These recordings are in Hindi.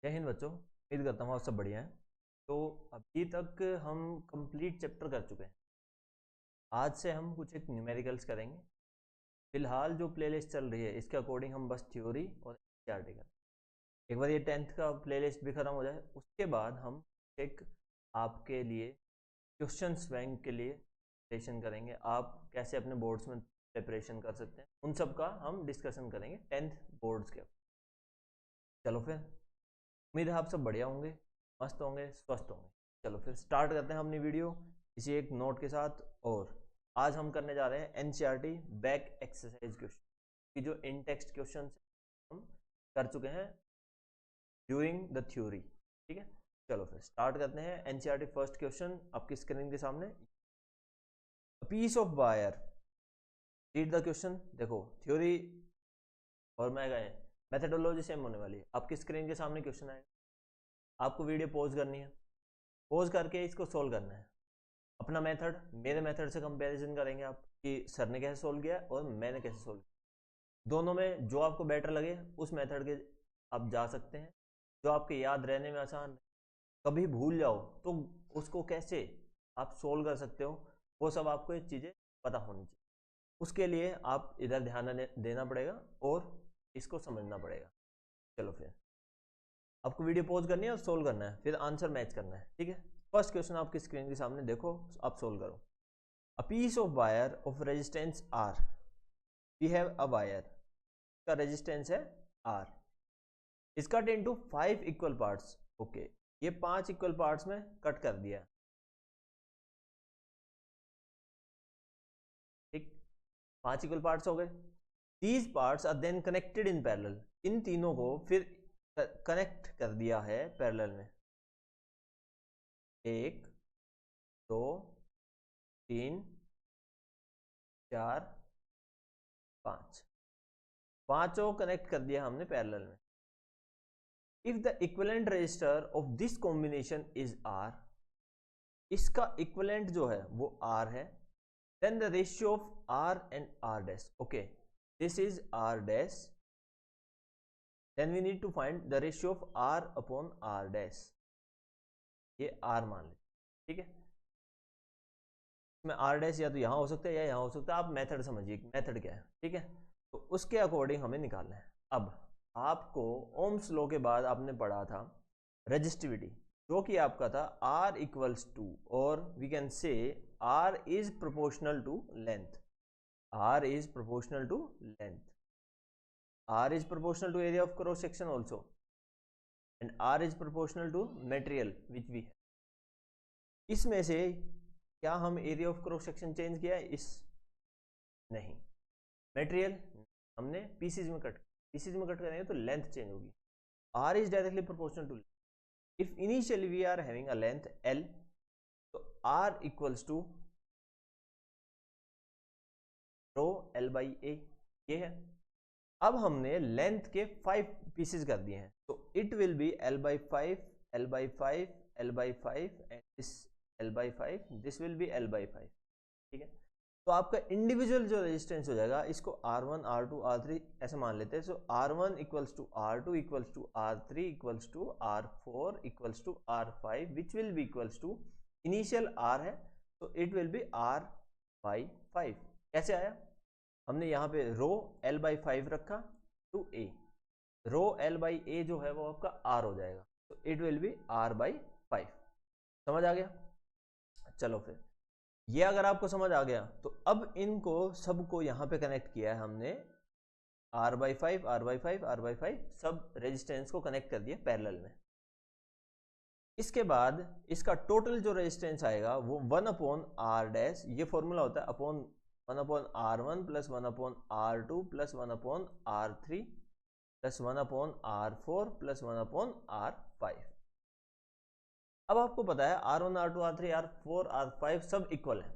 जय हिंद बच्चों, उम्मीद करता हूँ आप सब बढ़िया हैं। तो अभी तक हम कंप्लीट चैप्टर कर चुके हैं। आज से हम कुछ एक न्यूमेरिकल्स करेंगे। फिलहाल जो प्लेलिस्ट चल रही है इसके अकॉर्डिंग हम बस थ्योरी और एनसीईआरटी करें। एक बार ये 10th का प्लेलिस्ट भी खत्म हो जाए उसके बाद हम एक आपके लिए क्वेश्चंस बैंक के लिए प्रिपरेशन करेंगे। आप कैसे अपने बोर्ड्स में प्रिपरेशन कर सकते हैं उन सब का हम डिस्कशन करेंगे 10th बोर्ड्स के। चलो फिर, उम्मीद है आप सब बढ़िया होंगे, मस्त होंगे, स्वस्थ होंगे। चलो फिर स्टार्ट करते हैं अपनी वीडियो इसी एक नोट के साथ। और आज हम करने जा रहे हैं एनसीईआरटी बैक एक्सरसाइज क्वेश्चन की जो इन टेक्स्ट क्वेश्चन हम कर चुके हैं ड्यूरिंग द थ्योरी। ठीक है, चलो फिर स्टार्ट करते हैं। एनसीईआरटी फर्स्ट क्वेश्चन आपकी स्क्रीन के सामने। Piece of wire, read the question. देखो थ्योरी और मैं गए मेथडोलॉजी सेम होने वाली है। आपकी स्क्रीन के सामने क्वेश्चन आएगा, आपको वीडियो पॉज करनी है, पॉज करके इसको सोल्व करना है। अपना मेथड मेरे मेथड से कंपैरिजन करेंगे आप कि सर ने कैसे सोल्व किया और मैंने कैसे सोल्व किया। दोनों में जो आपको बेटर लगे उस मेथड के आप जा सकते हैं, जो आपके याद रहने में आसान। कभी भूल जाओ तो उसको कैसे आप सोल्व कर सकते हो वो सब आपको ये चीज़ें पता होनी चाहिए। उसके लिए आप इधर ध्यान देना पड़ेगा और इसको समझना पड़ेगा। चलो फिर आपको वीडियो पॉज करनी है और सोल्व करना है, फिर आंसर मैच करना है। ठीक है, फर्स्ट क्वेश्चन आपकी स्क्रीन के सामने देखो, आप सोल्व करो। A piece of wire of resistance R, we have a wire का रेजिस्टेंस है R, is cut into 5 equal parts. Okay, ये 5 इक्वल पार्ट्स में कट कर दिया। ठीक, 5 इक्वल पार्ट्स हो गए। These parts are then connected in parallel, इन तीनों को फिर कनेक्ट कर दिया है पैरेलल में। 1 2 3 4 5, पांचों कनेक्ट कर दिया हमने पैरेलल में। If the equivalent resistor of this combination is R, इसका इक्विवेलेंट जो है वो आर है, then the ratio of R and R dash. Okay, this is R dash, then we need to find the ratio of R upon R dash. ये आर मान लें। ठीक है, इसमें आर डैश या तो यहां हो सकता है या यहां हो सकता है। आप मेथड समझिए मेथड क्या है। ठीक है, तो उसके अकॉर्डिंग हमें निकालना है। अब आपको ओम्स लॉ के बाद आपने पढ़ा था रेजिस्टिविटी, जो कि आपका था R इक्वल्स टू, और we can say R is proportional to length, R is proportional to length, R is proportional to area of cross section also, and R is proportional to material which we have. इसमें से क्या हम area of cross section change किया है? इस नहीं, मटेरियल हमने पीसीज में कट करेंगे तो लेंथ चेंज होगी। R is directly proportional to length. If initially we are having a length L, तो R equals to rho L by A, ये है। अब हमने लेंथ के 5 पीसेज कर दिए हैं, तो it will B L by 5, L by 5, L by 5 and this L by 5, this will be L by 5। ठीक है, तो आपका इंडिविजुअल जो रेजिस्टेंस हो जाएगा इसको R1 R2 R3 ऐसे मान लेते हैं। So R1 equals to R2 equals to R3 equals to R4 equals to R5 which will be equals to initial R है तो it will be R by 5। कैसे आया? हमने यहाँ पे रो L by 5 रखा to A, rho L by A जो है वो आपका R हो जाएगा, तो it will be R by 5। समझ आ गया? चलो फिर, ये अगर आपको समझ आ गया तो अब इनको सबको यहाँ पे कनेक्ट किया है हमने, R by 5 R by 5 R by 5, सब रेजिस्टेंस को कनेक्ट कर दिया पैरेलल में। इसके बाद इसका टोटल जो रेजिस्टेंस आएगा वो 1 अपॉन R डैश, ये फॉर्मूला होता है upon 1 upon R1 plus 1 upon R2 plus 1 upon R3 plus 1 upon R4 plus 1 upon R5। अब आपको पता है R1 R2 R3 R4 R5 सब इक्वल है,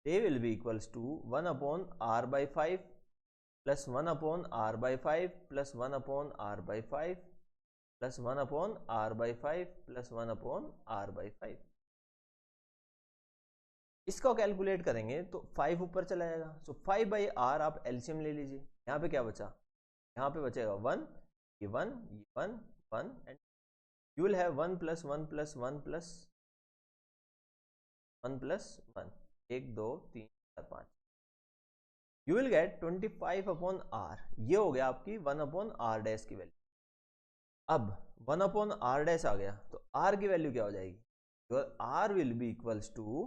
they will be equals to 1 upon R by 5 plus 1 upon R by 5 plus 1 upon R by 5 plus 1 upon R by 5 plus 1 upon R by 5। इसको कैलकुलेट करेंगे तो 5 ऊपर चला जाएगा, सो 5 बाई R आप एलसीएम ले लीजिए। यहाँ पे क्या बचा? यहाँ पे बचेगा 1, ये 1, ये 1, 1 and you will have 1 plus 1 plus 1 plus 1 plus 1, 1 2 3 4 5, you will get 25 upon R. ये हो गया आपकी 1 अपॉन आर डैश की वैल्यू। अब 1 अपॉन आर डैश आ गया तो आर की वैल्यू क्या हो जाएगी, your R will be equals to,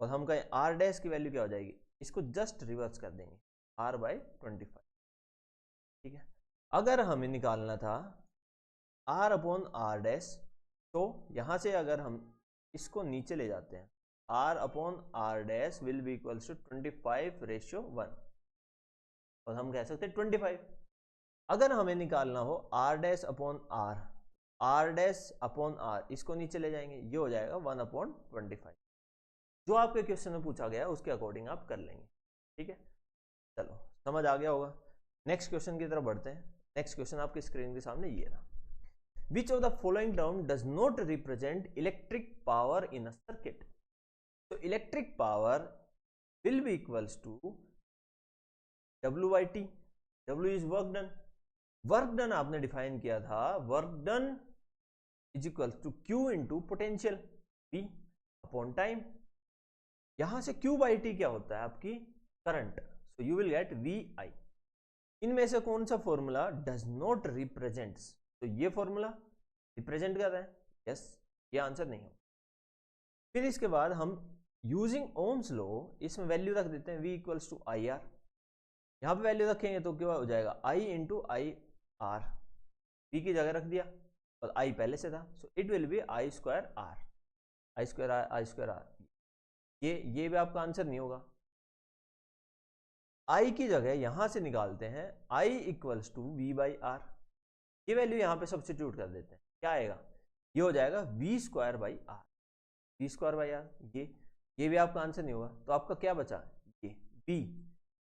और हम कहें आर डैश की वैल्यू क्या हो जाएगी, इसको जस्ट रिवर्स कर देंगे, आर बाई 25। ठीक है, अगर हमें निकालना था आर अपॉन आर डैश, तो यहां से अगर हम इसको नीचे ले जाते हैं, R upon R dash will be equals to 25:1, और हम कह सकते हैं 25। अगर हमें निकालना हो R dash upon R, R dash upon R, इसको नीचे ले जाएंगे, ये हो जाएगा 1/25। जो आपके क्वेश्चन में पूछा गया उसके अकॉर्डिंग आप कर लेंगे। ठीक है, चलो समझ आ गया होगा। नेक्स्ट क्वेश्चन की तरफ बढ़ते हैं। नेक्स्ट क्वेश्चन आपकी स्क्रीन के सामने ये रहा, which of the following term does not represent electric power in a circuit. तो electric power will be equals to W/T, W is work done. Work done आपने डिफाइन किया था, work done is equal to Q into potential P upon time. यहां से Q/T क्या होता है, आपकी current, so you will get VI। इनमें से कौन सा फॉर्मूला डज नॉट रिप्रेजेंट्स, तो ये फॉर्मूला रिप्रेजेंट कर रहा है, यस, ये आंसर नहीं हो। फिर इसके बाद हम यूजिंग ओम्स लॉ इसमें वैल्यू रख देते हैं V इक्वल्स टू IR। यहाँ पे वैल्यू रखेंगे तो क्या हो जाएगा, I इंटू IR, V की जगह रख दिया और I पहले से था, so it will B I square R, I square R, I square R। ये भी आपका आंसर नहीं होगा। I की जगह यहां से निकालते हैं I इक्वल्स टू V/R, ये वैल्यू यहाँ पे सब्स्टिट्यूट कर देते हैं, क्या आएगा, ये हो जाएगा V square by R, V square by R। ये भी आपका आंसर नहीं होगा, तो आपका क्या बचा, ये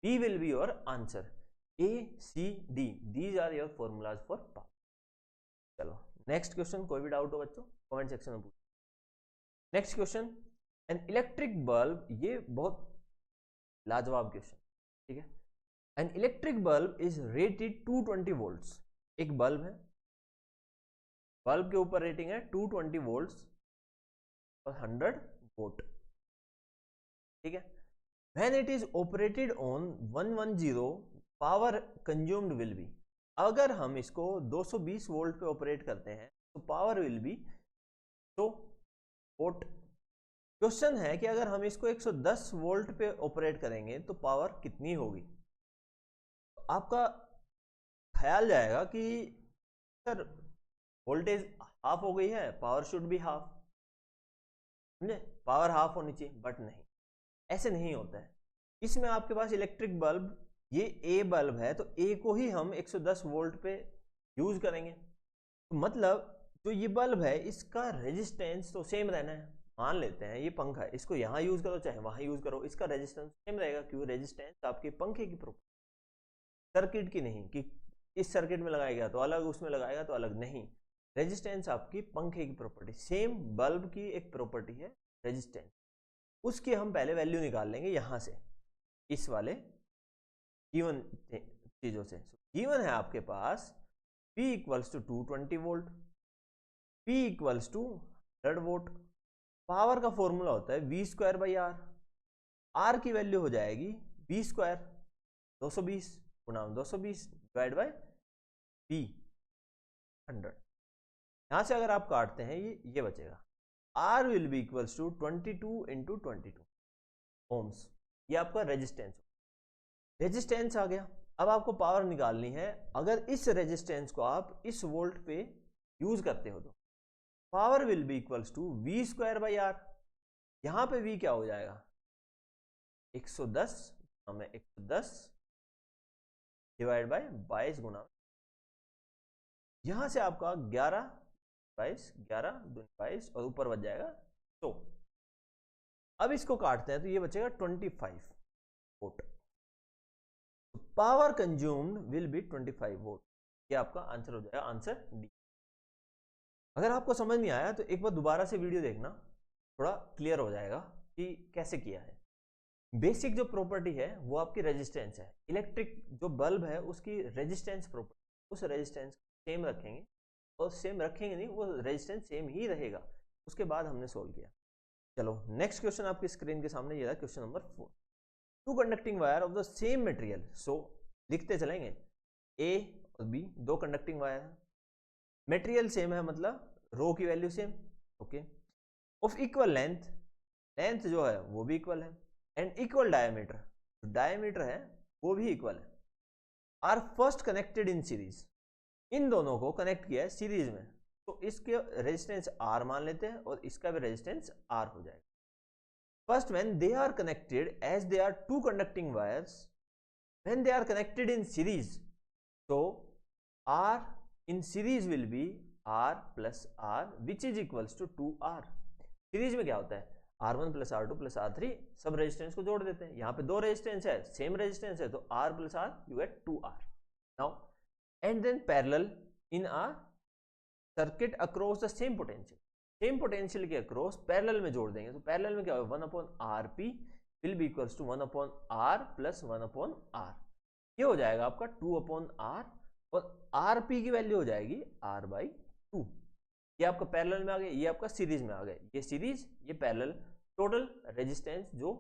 B will be your answer. A, C, D, these are your formulas for power. चलो नेक्स्ट क्वेश्चन, कोई भी डाउट हो बच्चों कमेंट सेक्शन में पूछो। Next question, an electric bulb, ये बहुत लाजवाब क्वेश्चन। ठीक है, an electric bulb is rated 220 volts. एक बल्ब है, बल्ब के ऊपर रेटिंग है 220 वोल्ट्स और 100 वोल्ट। ठीक है, when it is operated on 110, power consumed will be. अगर हम इसको 220 वोल्ट पे ऑपरेट करते हैं तो power will B 100 volt. Question है कि अगर हम इसको 110 वोल्ट पे ऑपरेट करेंगे तो पावर कितनी होगी। तो आपका ख्याल जाएगा कि सर वोल्टेज हाफ हो गई है, पावर शुड बी हाफ, समझे, पावर हाफ होनी चाहिए, बट नहीं, ऐसे नहीं होता है। इसमें आपके पास इलेक्ट्रिक बल्ब, ये ए बल्ब है तो ए को ही हम 110 वोल्ट पे यूज करेंगे, तो मतलब जो ये बल्ब है इसका रेजिस्टेंस तो सेम रहना है। मान लेते हैं ये पंखा है, इसको यहाँ यूज करो चाहे वहां यूज करो, इसका रेजिस्टेंस सेम रहेगा, क्योंकि रेजिस्टेंस आपके पंखे की प्रॉपर्टी, सर्किट की नहीं, कि इस सर्किट में लगाएगा तो अलग, उसमें लगाएगा तो अलग, नहीं, रेजिस्टेंस आपकी पंखे की प्रॉपर्टी। सेम बल्ब की एक प्रॉपर्टी है रेजिस्टेंस, उसकी हम पहले वैल्यू निकाल लेंगे यहां से, इस वाले गिवन चीजों से। गिवन है आपके पास P equals to 220 volt, P equals to 100 volt. Power का फॉर्मूला होता है V square by R, R की वैल्यू हो जाएगी V स्क्वायर 220 गुना 220 डिवाइड बाई P 100। यहां से अगर आप काटते हैं ये बचेगा, R will be equals to 22 into 22 ohms, ये आपका रेजिस्टेंस। रेजिस्टेंस आ गया, अब आपको पावर निकालनी है। अगर इस रेजिस्टेंस को आप इस वोल्ट पे यूज करते हो तो power will be equals to V square by R। यहां पे V क्या हो जाएगा, 110 हमें 110 डिवाइड बाई 22 गुना, यहां से आपका 11 22 11 22 और ऊपर बच जाएगा। तो अब इसको काटते हैं तो ये बचेगा 25 volt. Power consumed will be 25 volt, ये आपका आंसर हो जाएगा, आंसर डी। अगर आपको समझ नहीं आया तो एक बार दोबारा से वीडियो देखना, थोड़ा क्लियर हो जाएगा कि कैसे किया है। बेसिक जो प्रॉपर्टी है वो आपकी रेजिस्टेंस है, इलेक्ट्रिक जो बल्ब है उसकी रेजिस्टेंस प्रॉपर्टी, उस रेजिस्टेंस सेम रखेंगे और सेम रखेंगे नहीं, वो रेजिस्टेंस सेम ही रहेगा। उसके बाद हमने सोल्व किया। चलो नेक्स्ट क्वेश्चन आपकी स्क्रीन के सामने ये रहा, question number 4। Two conducting wire of the same material, so लिखते चलेंगे ए और बी, दो कंडक्टिंग वायर है, मटेरियल सेम है मतलब रो की value same, okay, of equal length, length जो है वो भी इक्वल है, एंड इक्वल डायमीटर, जो डायमीटर है वो भी इक्वल है, are first connected in series, इन दोनों को कनेक्ट किया है सीरीज में, तो इसके रेजिस्टेंस आर मान लेते हैं और इसका भी रेजिस्टेंस आर हो जाएगा। First when they are connected as they are two conducting wires, when they are connected in series, so R in series will be R plus R which is equals to 2R। Series में क्या होता है, R1 plus R2 plus R3, सब रेजिस्टेंस को जोड़ देते हैं। यहाँ पे दो रेजिस्टेंस है, सेम रेजिस्टेंस है, तो R plus R you get 2R। now and then parallel in a circuit across the same potential, same potential के अक्रॉस पैरेलल में जोड़ देंगे, तो पैरेलल में क्या होगा, 1/RP will be equals to 1/R plus 1/R, ये हो जाएगा आपका 2/R, और RP की वैल्यू हो जाएगी R/2। ये आपका पैरेलल में आ गया, ये आपका सीरीज में आ गया, ये सीरीज ये पैरेलल, टोटल रेजिस्टेंस जो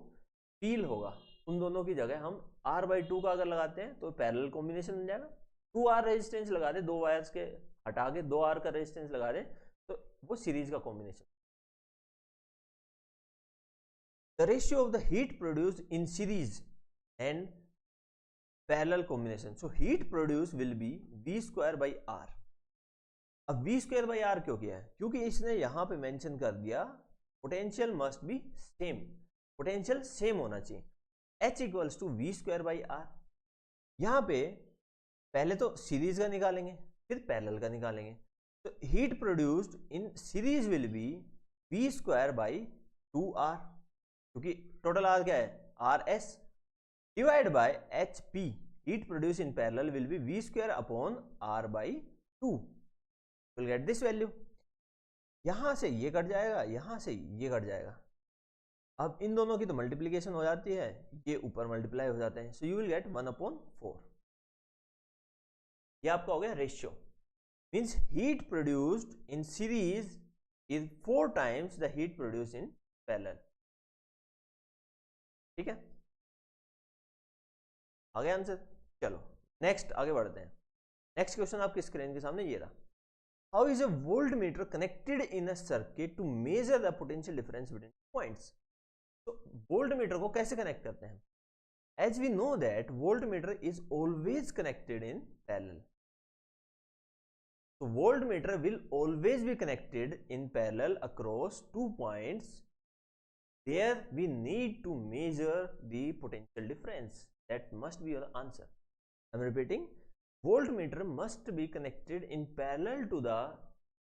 फील होगा उन दोनों की जगह हम R/2 का अगर लगाते हैं तो पैरेलल कॉम्बिनेशन बन जाएगा। 2R रेजिस्टेंस लगा दे, दो वायर्स के हटा के 2R का रेजिस्टेंस लगा दे, तो वो सीरीज का combination. The ratio of the heat produced in series and parallel combination, so heat produce will be V²/R। अब V²/R क्यों किया है, क्योंकि इसने यहां पे मेंशन कर दिया potential must be same, potential same होना चाहिए, H इक्वल्स टू V²/R। यहां पे पहले तो सीरीज का निकालेंगे फिर पैरेलल का निकालेंगे, तो heat produced in series will be V²/2R, क्योंकि टोटल आर क्या है RS, divide by HP, heat produce in parallel will B V²/R/2, will get this value. यहां से ये कट जाएगा, यहां से ये कट जाएगा, अब इन दोनों की तो मल्टीप्लीकेशन हो जाती है, ये ऊपर मल्टीप्लाई हो जाते हैं, सो यू विल गेट 1/4। ये आपका हो गया ratio, means heat produced in series is 4 times the heat produced in parallel. ठीक है, आगे आंसर। चलो नेक्स्ट आगे बढ़ते हैं। नेक्स्ट क्वेश्चन आपकी स्क्रीन के सामने ये रहा, how is a voltmeter connected in a circuit to measure the potential difference between points. तो वोल्ट मीटर को कैसे कनेक्ट करते हैं, as we know that voltmeter is always connected in parallel, so voltmeter will always be connected in parallel across 2 points, there we need to measure the potential difference, that must be your answer. I'm repeating, voltmeter must be connected in parallel to the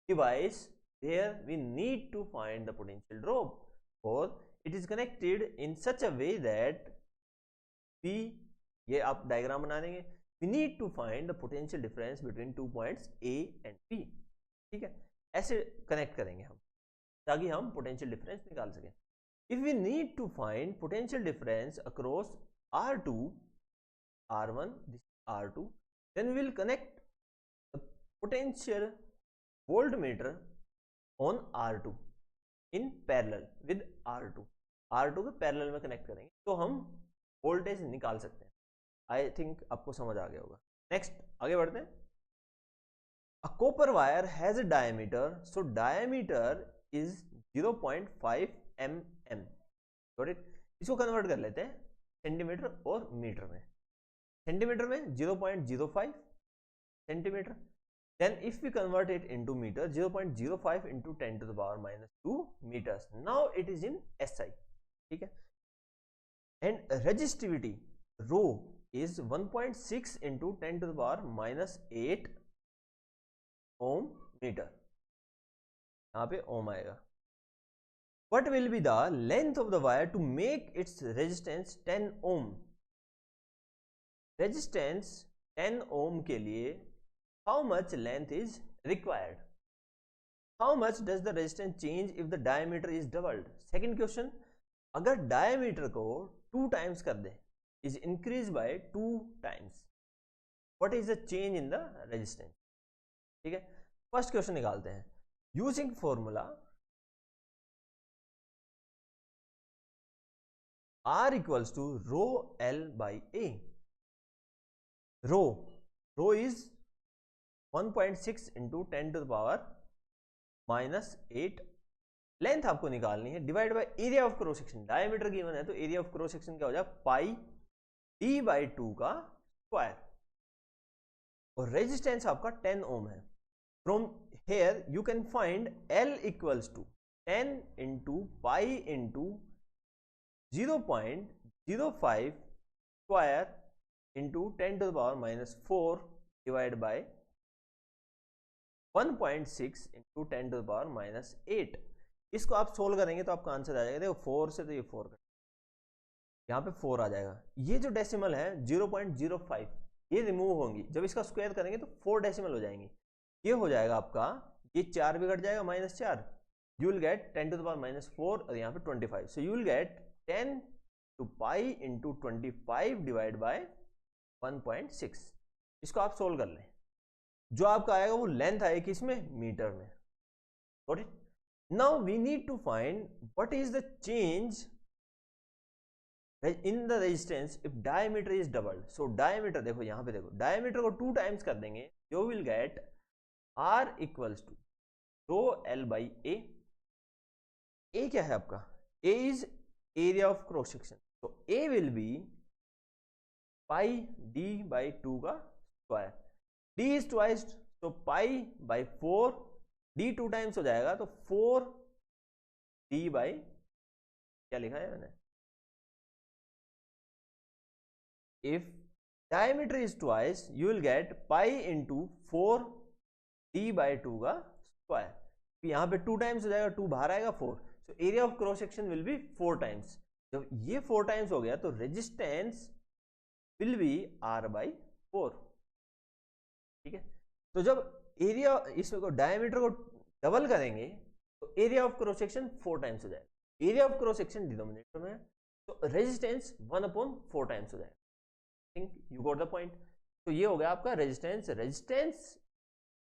device, there we need to find the potential drop, or it is connected in such a way that we, ये आप डायग्राम बना देंगे, we need to find the potential difference between 2 points A and B। ठीक है, ऐसे कनेक्ट करेंगे हम ताकि हम पोटेंशियल डिफरेंस निकाल सकें। If we need to find potential difference across R2, R1, R2, then we will connect the potential voltmeter on R2 in parallel with R2, R2 के पैरेलल में कनेक्ट करेंगे तो हम वोल्टेज निकाल सकते हैं। आई थिंक आपको समझ आ गया होगा। नेक्स्ट आगे बढ़ते हैं। A copper wire has a diameter, so diameter is 0.5 mm। Got it. इसको कन्वर्ट कर लेते हैं सेंटीमीटर और मीटर में। सेंटीमीटर में 0.05 centimetre, then if we convert it into meter, 0.05 into 10 to the power minus 2 meters, now it is in SI। ठीक है, and resistivity rho is 1.6 into 10 to the power minus 8 ohm meter, यहाँ पे ओम आएगा। what will be the length of the wire to make its resistance 10 ohm? resistance 10 ohm के लिए how much length is required? how much does the resistance change if the diameter is doubled? second question, अगर diameter को 2 times कर दे, is increased by 2 times, what is the change in the resistance? ठीक है, फर्स्ट क्वेश्चन निकालते हैं। Using formula R equals to rho L by A. Rho is 1.6 into 10 to the power minus 8. Length आपको निकालनी है, divide by area of cross section. Diameter given है तो एरिया ऑफ क्रॉस सेक्शन क्या हो जाएगा, पाई डी बाई 2 का स्क्वायर, और रेजिस्टेंस आपका 10 ओम है। From here you can find L equals to 10 into pi into 0.05 square into 10 to the power minus 4 divide by 1.6 into 10 to the power minus 8। इसको आप सोल्व करेंगे तो आपका आंसर आ जाएगा, देखो 4 से तो ये 4 का यहाँ पे 4 आ जाएगा। ये जो डेसिमल है 0.05 ये रिमूव होंगी, जब इसका स्क्वायर करेंगे तो 4 डेसिमल हो जाएंगी। ये हो जाएगा आपका, ये 4 भी कट जाएगा, minus 4, you will get 10 to the power minus 4 और यहाँ पे 25। So you will get 10 to pi into 25 divide by 1.6। इसको आप सोल्व कर लें, जो आपका आएगा वो लेंथ आएगी किसमें, मीटर में। Got it. Now we need to find what is the change in the resistance if diameter is doubled. So diameter देखो, यहाँ पे देखो, डायमीटर को 2 टाइम्स कर देंगे, you will get R equals to rho L by A। A क्या है आपका, A is area of cross section, तो A will be pi D by 2 का स्क्वायर। D इज ट्वाइस, तो पाई बाई 4, D 2 टाइम्स हो जाएगा तो 4 D बाई, क्या लिखा है मैंने, if diameter is twice you will get pi into 4 d by 2 का स्क्वायर। यहाँ पे 2 टाइम्स हो जाएगा, 2 बाहर आएगा 4, so area of cross section will be 4 times। जब ये 4 टाइम्स हो गया तो resistance will be R by 4। ठीक है, तो जब एरिया इसमें को डायमीटर को डबल करेंगे तो area of cross section 4 times हो जाएगा। Area of cross section denominator में है तो रेजिस्टेंस 1/4 टाइम्स हो जाएगा। Think you got the point. तो ये हो गया आपका resistance. Resistance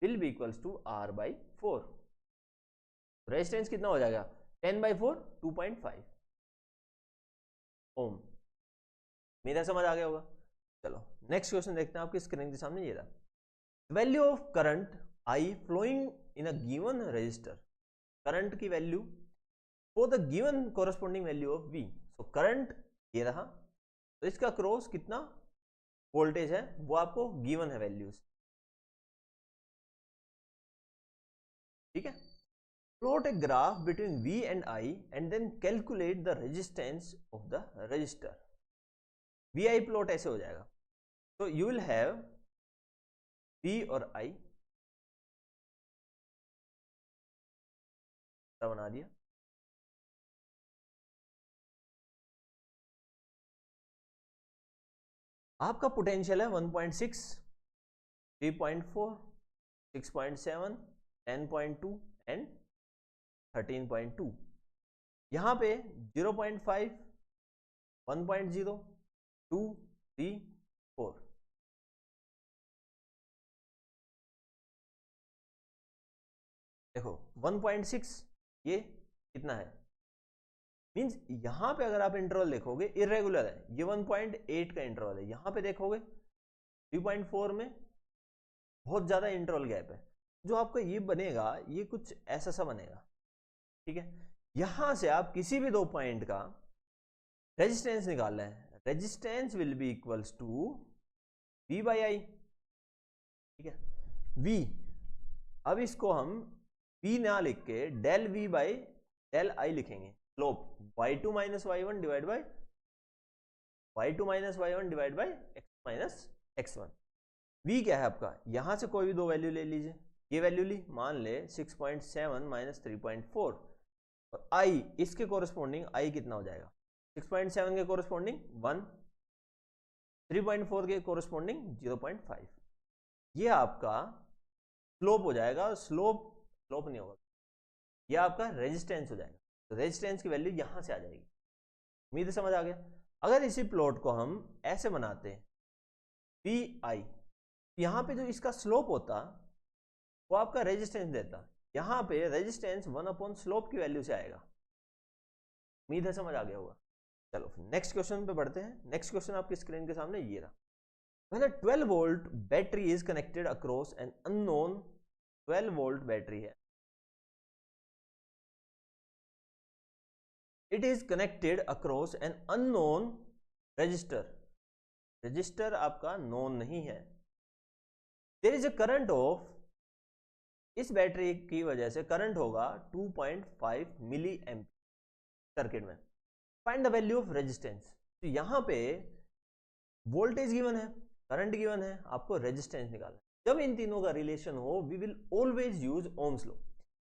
will be equals to R by 4। Resistance कितना हो जाएगा, 10 by 4 2.5 ओम। मेरा समझ आ गया होगा। चलो नेक्स्ट क्वेश्चन देखते हैं, आपकी स्क्रीन के सामने ये रहा। Value of current I flowing in a given resistor. Current की value for the given corresponding value of V। So current ये रहा, तो इसका क्रॉस कितना वोल्टेज है वो आपको गिवन है वैल्यूज। ठीक है, plot a graph between V and I and then calculate the resistance of the resistor. VI plot ऐसे हो जाएगा, तो यू विल हैव V और I बना दिया। आपका पोटेंशियल है 1.6, 3.4, 6.7, 10.2 एंड 13.2। यहाँ पे 0.5, 1.0, 2, 3, 4। देखो 1.6 ये कितना है, मीन्स यहां पे अगर आप इंटरवल देखोगे इरेगुलर है, ये 1.8 का इंटरवल है। यहां पे देखोगे 3.4 में बहुत ज्यादा इंटरवल गैप है, जो आपका ये बनेगा ये कुछ ऐसा सा बनेगा। ठीक है, यहां से आप किसी भी 2 पॉइंट का रेजिस्टेंस निकाल रहे हैं, resistance will be equals to V by I। ठीक है, V, अब इसको हम V ना लिख के del V by del I लिखेंगे। Slope y2 minus y1 divide by y2 minus y1 divide by x minus x1। V क्या है आपका, यहां से कोई भी 2 वैल्यू ले लीजिए, ये वैल्यू ली, मान ले 6.7 माइनस 3.4, और I इसके कोरस्पॉन्डिंग I कितना हो जाएगा, 6.7 के कोरस्पॉन्डिंग 1, 3.4 के कोरस्पॉन्डिंग 0.5। ये आपका स्लोप हो जाएगा। स्लोप नहीं होगा, ये आपका रेजिस्टेंस हो जाएगा। तो रेजिस्टेंस की वैल्यू यहां से आ जाएगी। उम्मीद है समझ आ गया। अगर इसी प्लॉट को हम ऐसे बनाते हैं VI, यहां पे जो इसका स्लोप होता वो आपका रेजिस्टेंस देता। यहाँ पे रेजिस्टेंस 1/स्लोप की वैल्यू से आएगा। उम्मीद है समझ आ गया होगा। चलो नेक्स्ट क्वेश्चन पे बढ़ते हैं। नेक्स्ट क्वेश्चन आपकी स्क्रीन के सामने ये रहा। When a 12 volt battery is connected across an unknown 12 volt battery है, it is connected across an unknown resistor, register आपका नोन नहीं है, there is a current of, इस बैटरी की वजह से करंट होगा 2.5 मिली एम्पीयर सर्किट में, find the value of resistance. तो यहाँ पे वोल्टेज गिवन है, करंट गिवन है, आपको रेजिस्टेंस निकालना है। जब इन तीनों का रिलेशन हो we will always use ohm's law,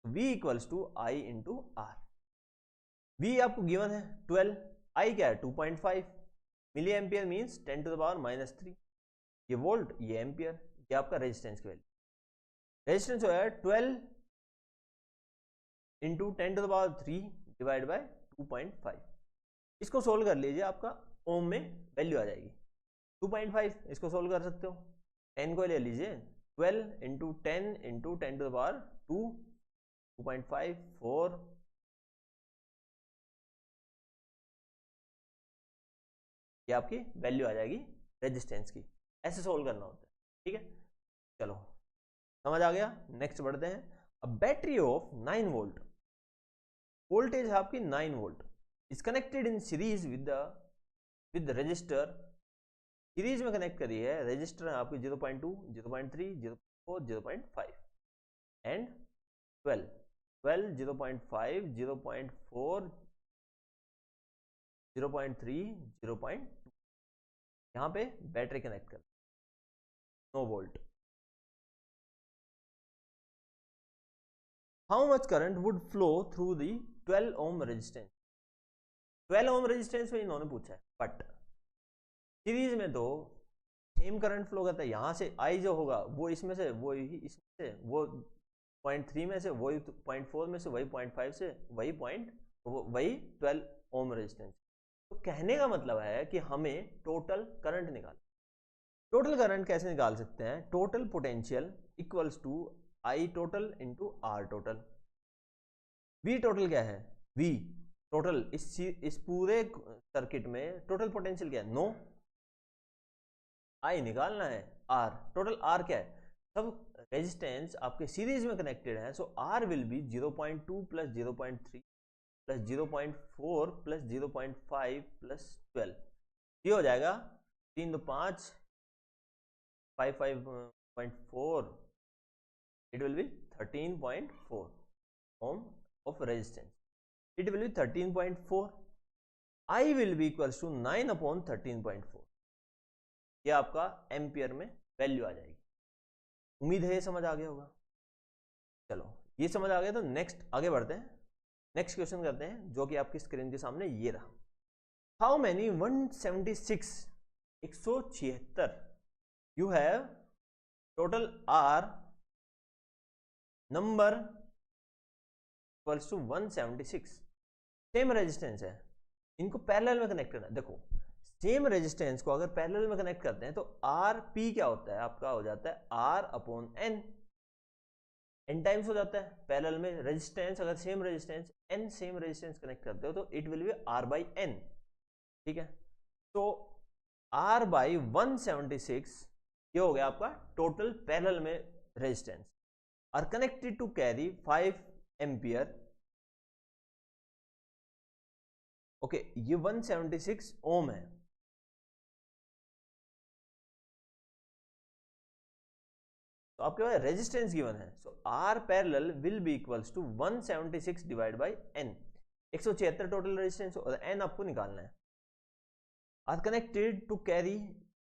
V equals to I into R. V आपको गिवन है 12, I क्या है 2.5 milli ampere means 10 to the power -3, ये वोल्ट ये एम्पियर, ये आपका रेजिस्टेंस की वैल्यू। रेजिस्टेंस होगा 12 into 10 to the power 3 divide by 2.5। इसको सोल्व कर लीजिए, आपका ओम में वैल्यू आ जाएगी 2.5। इसको सोल्व कर सकते हो, 10 को ले लीजिए, 12 into 10 into 10 to the power 2, 2.5 4, ये आपकी वैल्यू आ जाएगी रेजिस्टेंस की। ऐसे सोल्व करना होता है, ठीक है। चलो समझ आ गया। नेक्स्ट बढ़ते हैं। A battery of 9 volt, voltage है आपकी 9 volt, is connected in series with register, series में कनेक्ट करी है, रजिस्टर है आपकी 0.2, 0.3, 0.4, 0.5 एंड 12, 0.5, 0.4, 0.3, 0.2, यहाँ पे बैटरी कनेक्ट कर 9 volt. How much current would flow through the 12 ohm resistance. 12 ohm resistance में इन्होंने पूछा है, बट सीरीज में तो सेम करंट फ्लो करता है। यहाँ से I जो होगा वो इसमें से, वो इसमें से, वो 0.3 में से, वही 0.4 में से, वही 0.5 से, वही 12 ओम रेजिस्टेंस। तो कहने का मतलब है कि हमें टोटल करंट निकाल, टोटल करंट कैसे निकाल सकते हैं, total potential equals to I total into R total. V total क्या है, V टोटल इस पूरे सर्किट में टोटल पोटेंशियल क्या है, नो, I निकालना है R टोटल। R क्या है, सब रेजिस्टेंस आपके सीरीज में कनेक्टेड है, सो R will B 0.2 plus 0.3 plus 0.4 plus 0.5 plus 12, ये हो जाएगा 3 2 5 5 5.4, it will be 13.4 ohm of resistance, it will be 13.4, I will be equals to 9/13.4, ये आपका एम्पियर में वैल्यू आ जाएगी। उम्मीद है ये समझ आ गया होगा। चलो ये समझ आ गया तो नेक्स्ट आगे बढ़ते हैं, नेक्स्ट क्वेश्चन करते हैं जो कि आपकी स्क्रीन के सामने ये रहा। How many 176 176 you have total R number equals to 176, same resistance है, इनको पैरेलल में कनेक्ट करना है। देखो सेम रेजिस्टेंस को अगर पैरेलल में कनेक्ट करते हैं तो आर पी क्या होता है, आपका हो जाता है R upon n, n times हो जाता है पैरेलल में रेजिस्टेंस। अगर same resistance n same resistance connect करते हो तो it will be R by n, ठीक है। तो आर बाई 176 ये हो गया आपका टोटल पैरेलल में resistance, R connected to carry 5 ampere. Okay ये 176 ओम है, तो आपके पास रेजिस्टेंस गिवन है, so R parallel will be equals to 176 divide by N, 176 total resistance और एन आपको निकालना है। R connected to carry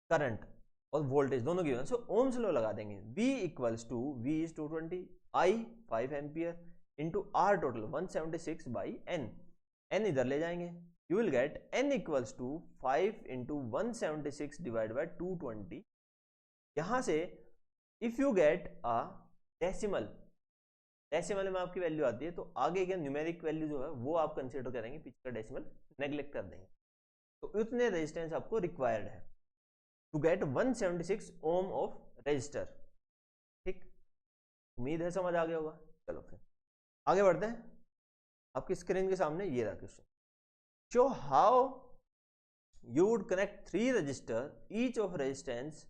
current और वोल्टेज दोनों गिवन, सो ओम्स लॉ लगा देंगे। V equals to V is 220, I 5 ampere into R total 176 by N, N इधर ले जाएंगे, you will get n equals to 5 into 176 divided by 220। यहाँ से if you get a decimal, decimal में आपकी वैल्यू आती है तो आगे के न्यूमेरिक वैल्यू जो है वो आप कंसीडर करेंगे, पीछे का डेसिमल नेग्लेक्ट कर देंगे। तो इतने रेजिस्टेंस आपको रिक्वायर्ड है to get 176 ohm of resistor, ठीक। उम्मीद है समझ आ गया होगा। चलो फिर आगे बढ़ते हैं। आपकी स्क्रीन के सामने ये रहा question, show how you would connect 3 register each of resistance,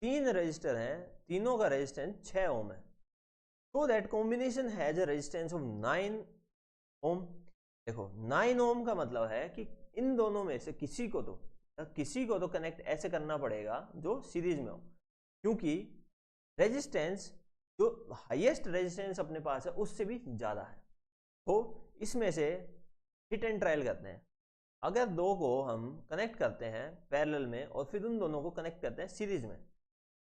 3 register हैं, तीनों का रेजिस्टेंस 6 ओम है, so that combination has a resistance of 9 ओम। देखो 9 ओम का मतलब है कि इन दोनों में से किसी को तो कनेक्ट ऐसे करना पड़ेगा जो सीरीज में हो, क्योंकि रेजिस्टेंस जो हाईएस्ट रेजिस्टेंस अपने पास है उससे भी ज़्यादा है। तो इसमें से हिट एंड ट्रायल करते हैं। अगर दो को हम कनेक्ट करते हैं पैरेलल में और फिर उन दोनों को कनेक्ट करते हैं सीरीज में,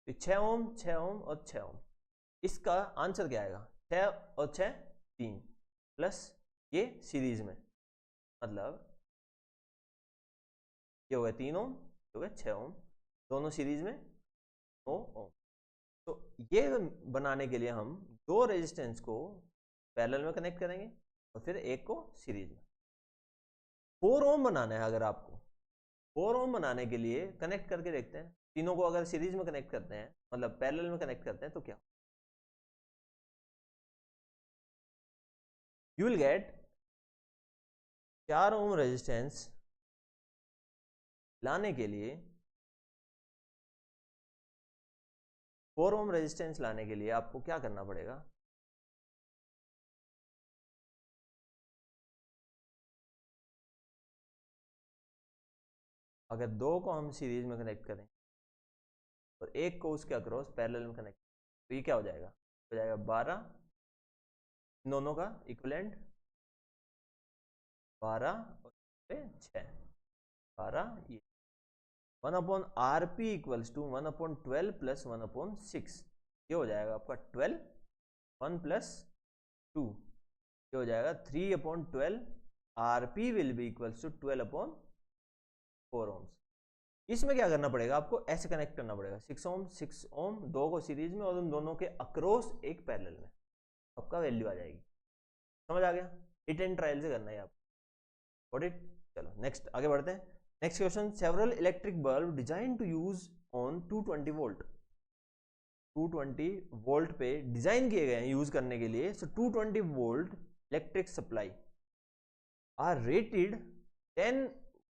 तो 6 ओम 6 ओम और 6 ओम, इसका आंसर क्या आएगा? 6 और 6 3 प्लस ये सीरीज में, मतलब ये हो गया 3 ओम, ये हो गया 6 ओम, दोनों सीरीज में 9 ओम। तो ये बनाने के लिए हम दो रेजिस्टेंस को पैरेलल में कनेक्ट करेंगे और फिर एक को सीरीज में। 4 ओम बनाना है अगर आपको, 4 ओम बनाने के लिए कनेक्ट करके देखते हैं। तीनों को अगर सीरीज में कनेक्ट करते हैं, मतलब पैरेलल में कनेक्ट करते हैं, तो क्या you will gate 4 ohm resistance लाने के लिए, 4 ओम रेजिस्टेंस लाने के लिए आपको क्या करना पड़ेगा? अगर दो को हम सीरीज में कनेक्ट करें और एक को उसके अक्रॉस पैरेलल में कनेक्ट, तो ये क्या हो जाएगा? 12, दोनों का इक्विवेलेंट 12 और 6, 12, ये 1/RP इक्वल्स टू 1/12 प्लस 1/6, ये हो जाएगा आपका 12, 1 प्लस 2, ये हो जाएगा 3/12। RP will be equals to 12/4 ohms. इसमें क्या करना पड़ेगा आपको? ऐसे कनेक्ट करना पड़ेगा 6 ओम 6 ओम, दो को सीरीज में और उन दोनों के अक्रॉस एक पैरेलल में, आपका वैल्यू आ जाएगी। समझ आ गया? हिट एंड ट्रायल से करना है आप, गॉट इट? चलो नेक्स्ट आगे बढ़ते हैं। Next question, several electric bulb design to use on 220 volt, 220 volt पे डिजाइन किए गए हैं यूज करने के लिए। So 220 volt electric supply are rated 10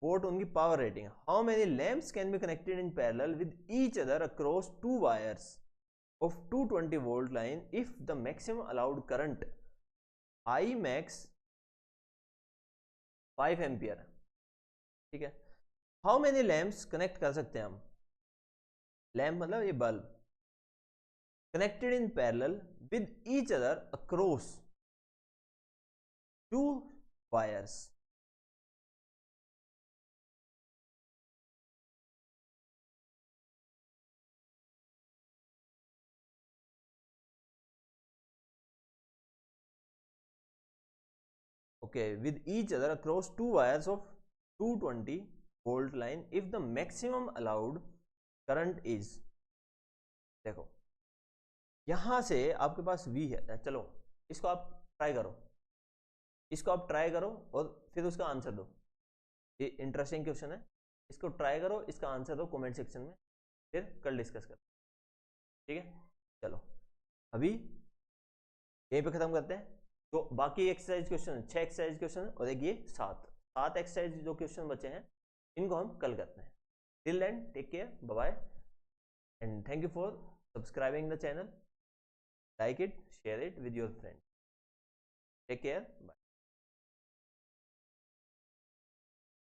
volt उनकी power rating. How many lamps can be connected in parallel with each other across 2 wires of 220 volt line if the maximum allowed current I max 5 ampere है। ठीक है, हाउ मेनी लैंप्स कनेक्ट कर सकते हैं हम? लैंप मतलब ये bulb, connected in parallel with each other across 2 wires. okay, with each other across 2 wires of 220 volt line if the maximum allowed current is, देखो यहां से आपके पास V है, चलो इसको आप ट्राई करो, इसको आप ट्राई करो और फिर उसका आंसर दो। ये इंटरेस्टिंग क्वेश्चन है, इसको ट्राई करो, इसका आंसर दो कमेंट सेक्शन में, फिर कल डिस्कस करो। ठीक है, चलो अभी यहीं पे खत्म करते हैं। तो बाकी एक्सरसाइज क्वेश्चन 6 एक्सरसाइज क्वेश्चन और एक ये 7 एक्सरसाइज जो क्वेश्चन बचे हैं इनको हम कल करते हैं। Till then take care, bye bye and thank you for subscribing the channel, like it, share it with your friends, take care, bye।